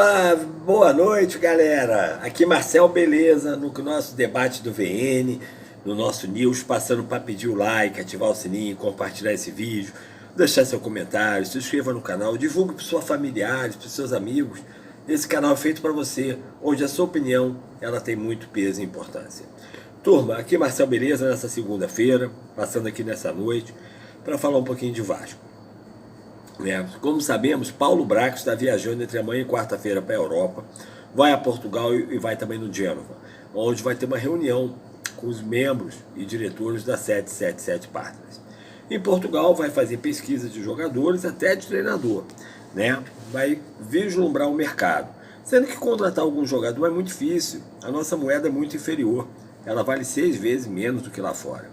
Olá, boa noite, galera. Aqui Marcel Beleza, no nosso debate do VN, no nosso News, passando para pedir o like, ativar o sininho, compartilhar esse vídeo, deixar seu comentário, se inscreva no canal, divulgue para seus familiares, para seus amigos. Esse canal é feito para você, onde a sua opinião ela tem muito peso e importância. Turma, aqui Marcel Beleza nessa segunda-feira, passando aqui nessa noite, para falar um pouquinho de Vasco. Como sabemos, Paulo Brax está viajando entre amanhã e quarta-feira para a Europa, vai a Portugal e vai também no Gênova, onde vai ter uma reunião com os membros e diretores da 777 Partners. Em Portugal vai fazer pesquisa de jogadores, até de treinador, vai vislumbrar o mercado, sendo que contratar algum jogador é muito difícil, a nossa moeda é muito inferior, ela vale 6 vezes menos do que lá fora,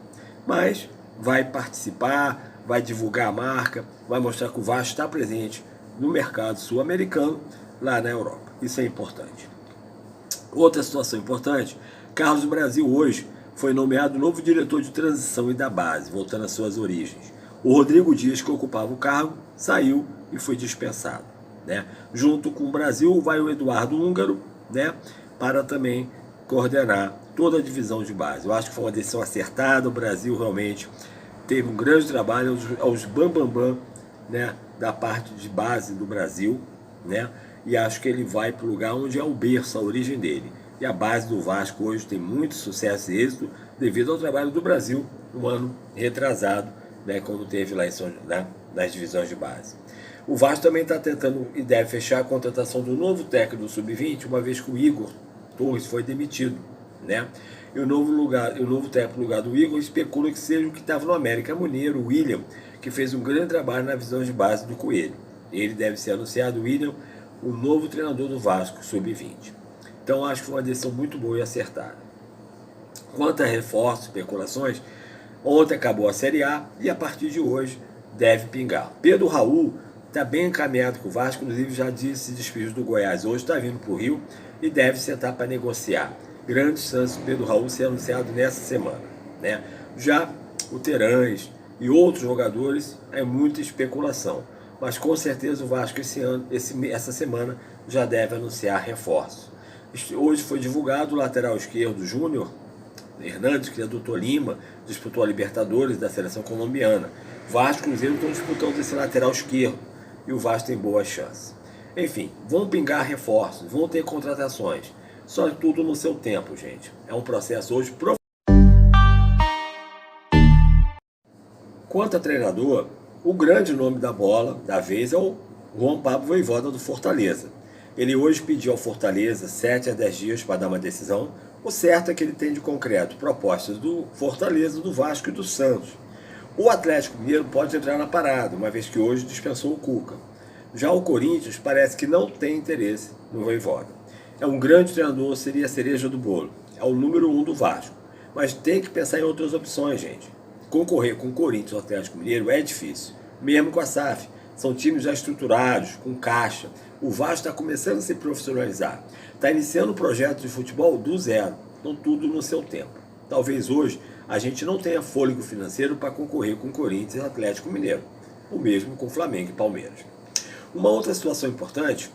mas vai participar, vai divulgar a marca, vai mostrar que o Vasco está presente no mercado sul-americano, lá na Europa. Isso é importante. Outra situação importante, Carlos Brasil hoje foi nomeado novo diretor de transição e da base, voltando às suas origens. O Rodrigo Dias, que ocupava o cargo, saiu e foi dispensado. Junto com o Brasil vai o Eduardo Húngaro, para também coordenar toda a divisão de base. Eu acho que foi uma decisão acertada, o Brasil realmente teve um grande trabalho aos bambambam, da parte de base do Brasil, e acho que ele vai para o lugar onde é o berço, a origem dele. E a base do Vasco hoje tem muito sucesso e êxito devido ao trabalho do Brasil no ano retrasado, quando teve lá em nas divisões de base. O Vasco também está tentando e deve fechar a contratação do novo técnico do Sub-20, uma vez que o Igor Torres foi demitido, E o novo técnico no lugar do Igor especula que seja o que estava no América Mineiro, o William, que fez um grande trabalho na visão de base do Coelho. Ele deve ser anunciado, o William, o novo treinador do Vasco, Sub-20. Então acho que foi uma decisão muito boa e acertada. Quanto a reforços, especulações, ontem acabou a Série A e a partir de hoje deve pingar. Pedro Raul está bem encaminhado com o Vasco, inclusive já disse despedido do Goiás. Hoje está vindo para o Rio e deve sentar para negociar. Grandes chances do Pedro Raul ser anunciado nessa semana. Já o Terãs e outros jogadores é muita especulação, mas com certeza o Vasco essa semana já deve anunciar reforços. Hoje foi divulgado o lateral esquerdo Júnior Hernandes, que é do Tolima, disputou a Libertadores da seleção colombiana. Vasco e Cruzeiro estão disputando esse lateral esquerdo e o Vasco tem boas chances. Enfim, vão pingar reforços, vão ter contratações. Só tudo no seu tempo, gente. É um processo hoje profundo. Quanto a treinador, o grande nome da bola da vez é o Juan Pablo Vojvoda do Fortaleza. Ele hoje pediu ao Fortaleza 7 a 10 dias para dar uma decisão. O certo é que ele tem de concreto propostas do Fortaleza, do Vasco e do Santos. O Atlético Mineiro pode entrar na parada, uma vez que hoje dispensou o Cuca. Já o Corinthians parece que não tem interesse no Vojvoda. É um grande treinador, seria a cereja do bolo. É o número 1 do Vasco. Mas tem que pensar em outras opções, gente. Concorrer com o Corinthians ou o Atlético Mineiro é difícil. Mesmo com a SAF. São times já estruturados, com caixa. O Vasco está começando a se profissionalizar. Está iniciando um projeto de futebol do zero. Então tudo no seu tempo. Talvez hoje a gente não tenha fôlego financeiro para concorrer com o Corinthians e o Atlético Mineiro. O mesmo com o Flamengo e Palmeiras. Uma outra situação importante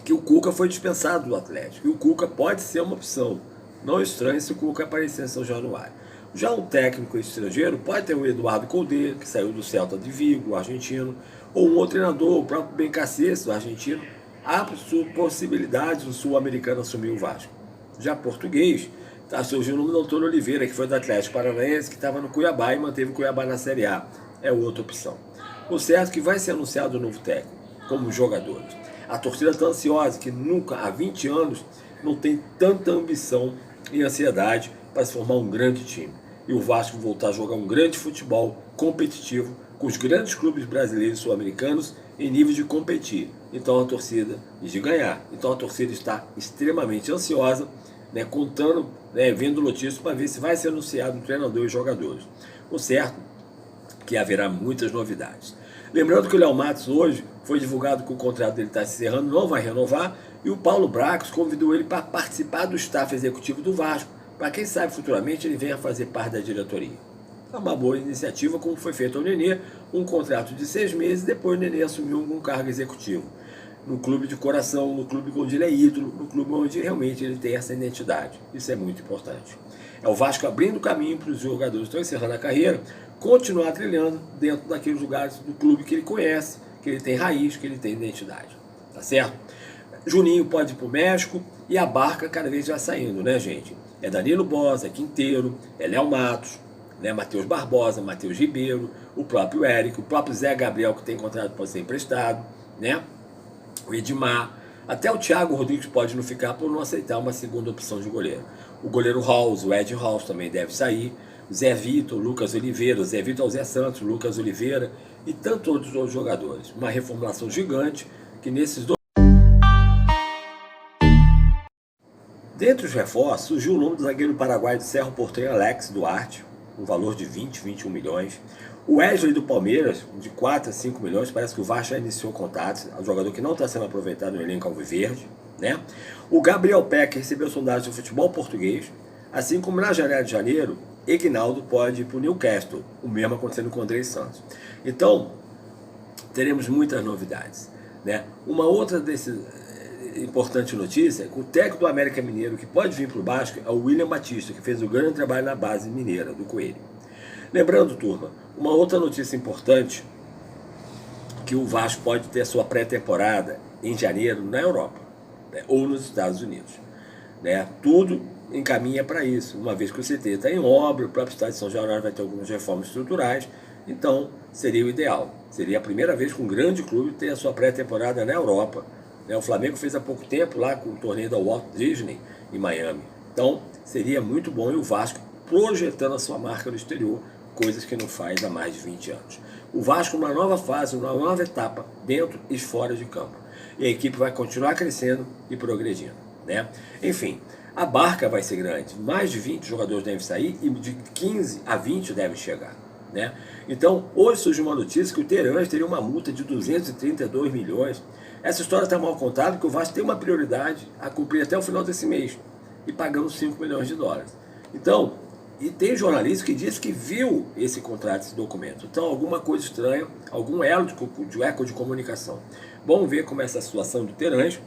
que o Cuca foi dispensado do Atlético. E o Cuca pode ser uma opção. Não estranhe se o Cuca aparecer em São Januário. Já um técnico estrangeiro pode ter o Eduardo Coudet, que saiu do Celta de Vigo, o argentino, ou um outro treinador, o próprio Bencasses, o argentino. Há possibilidade do sul-americano assumir o Vasco. Já português, está surgindo o doutor Oliveira, que foi do Atlético Paranaense, que estava no Cuiabá e manteve o Cuiabá na Série A. É outra opção. O certo é que vai ser anunciado o novo técnico, como jogadores. A torcida está ansiosa, que nunca, há 20 anos, não tem tanta ambição e ansiedade para se formar um grande time. E o Vasco voltar a jogar um grande futebol competitivo com os grandes clubes brasileiros e sul-americanos em nível de competir. Então a torcida, e de ganhar. Então a torcida está extremamente ansiosa, contando, vendo notícias para ver se vai ser anunciado um treinador e jogadores. O certo é que haverá muitas novidades. Lembrando que o Léo Matos hoje foi divulgado que o contrato dele está se encerrando, não vai renovar, e o Paulo Brax convidou ele para participar do staff executivo do Vasco, para quem sabe futuramente ele venha fazer parte da diretoria. É uma boa iniciativa, como foi feito ao Nenê, um contrato de 6 meses, depois o Nenê assumiu um cargo executivo. no clube de coração, no clube onde ele é ídolo, no clube onde realmente ele tem essa identidade. Isso é muito importante. É o Vasco abrindo caminho para os jogadores que estão encerrando a carreira, continuar trilhando dentro daqueles lugares do clube que ele conhece, que ele tem raiz, que ele tem identidade. Tá certo? Juninho pode ir para o México e a barca cada vez vai saindo, né, gente? É Danilo Bosa, é Quinteiro, é Léo Matos, né, Matheus Barbosa, Matheus Ribeiro, o próprio Érico, o próprio Zé Gabriel, que tem contrato para ser emprestado, né? O Edmar, até o Thiago Rodrigues pode não ficar por não aceitar uma segunda opção de goleiro. O goleiro Halls, o Ed Halls também deve sair. O Zé Vitor, o Lucas Oliveira, o Zé Vitor é o Zé Santos, o Lucas Oliveira e tantos outros jogadores. Uma reformulação gigante que nesses dois... Dentre os reforços, surgiu o nome do zagueiro paraguaio de Cerro Porteño, Alex Duarte, um valor de 20, 21 milhões. O Wesley do Palmeiras, de 4 a 5 milhões, parece que o Vasco já iniciou contatos, é um jogador que não está sendo aproveitado no elenco alviverde, né? O Gabriel Peck recebeu sondagem do futebol português, assim como na janela de janeiro, Ignaldo pode ir para o Newcastle, o mesmo acontecendo com o André Santos. Então, teremos muitas novidades, né? Uma outra importante notícia é que o técnico do América Mineiro que pode vir para o Vasco é o William Batista, que fez um grande trabalho na base mineira do Coelho. Lembrando, turma, uma outra notícia importante, que o Vasco pode ter sua pré-temporada em janeiro na Europa, né, ou nos Estados Unidos. Né? Tudo encaminha para isso, uma vez que o CT está em obra, o próprio estado de São Januário vai ter algumas reformas estruturais, então seria o ideal. Seria a primeira vez que um grande clube ter a sua pré-temporada na Europa. Né? O Flamengo fez há pouco tempo lá com o torneio da Walt Disney em Miami. Então seria muito bom, e o Vasco projetando a sua marca no exterior, coisas que não faz há mais de 20 anos. O Vasco numa nova fase, uma nova etapa, dentro e fora de campo. E a equipe vai continuar crescendo e progredindo. Né? Enfim, a barca vai ser grande. Mais de 20 jogadores devem sair e de 15 a 20 devem chegar. Né? Então, hoje surgiu uma notícia que o Terãs teria uma multa de 232 milhões. Essa história está mal contada porque o Vasco tem uma prioridade a cumprir até o final desse mês e pagando 5 milhões de dólares. Então, e tem jornalista que diz que viu esse contrato, esse documento. Então, alguma coisa estranha, algum elo de eco de comunicação. Vamos ver como é essa situação do Terãs,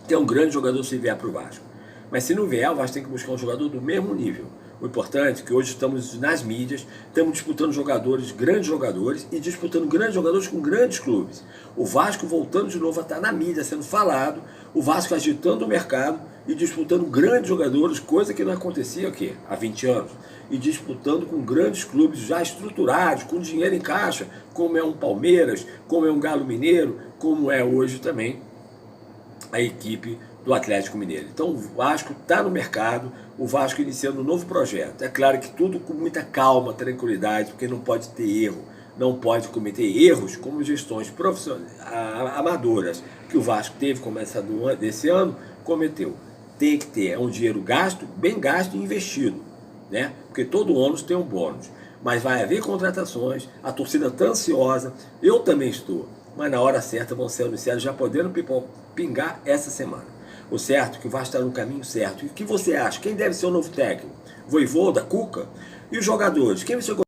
que é um grande jogador se vier para o Vasco. Mas se não vier, o Vasco tem que buscar um jogador do mesmo nível. O importante é que hoje estamos nas mídias, estamos disputando jogadores, grandes jogadores, e disputando grandes jogadores com grandes clubes. O Vasco voltando de novo a estar na mídia, sendo falado, o Vasco agitando o mercado e disputando grandes jogadores, coisa que não acontecia aqui há 20 anos. E disputando com grandes clubes já estruturados, com dinheiro em caixa, como é um Palmeiras, como é um Galo Mineiro, como é hoje também a equipe do Atlético Mineiro. Então o Vasco está no mercado, o Vasco iniciando um novo projeto. É claro que tudo com muita calma, tranquilidade, porque não pode ter erro, não pode cometer erros como gestões profissionais, amadoras, que o Vasco teve começado desse ano, cometeu. Tem que ter um dinheiro gasto, bem gasto e investido, né? Porque todo ônus tem um bônus. Mas vai haver contratações, a torcida está ansiosa, eu também estou, mas na hora certa vão ser anunciados, já podendo pingar essa semana. O certo é que o Vasco está no caminho certo. E o que você acha? Quem deve ser o novo técnico? Vojvoda, Cuca? E os jogadores? Quem vai ser o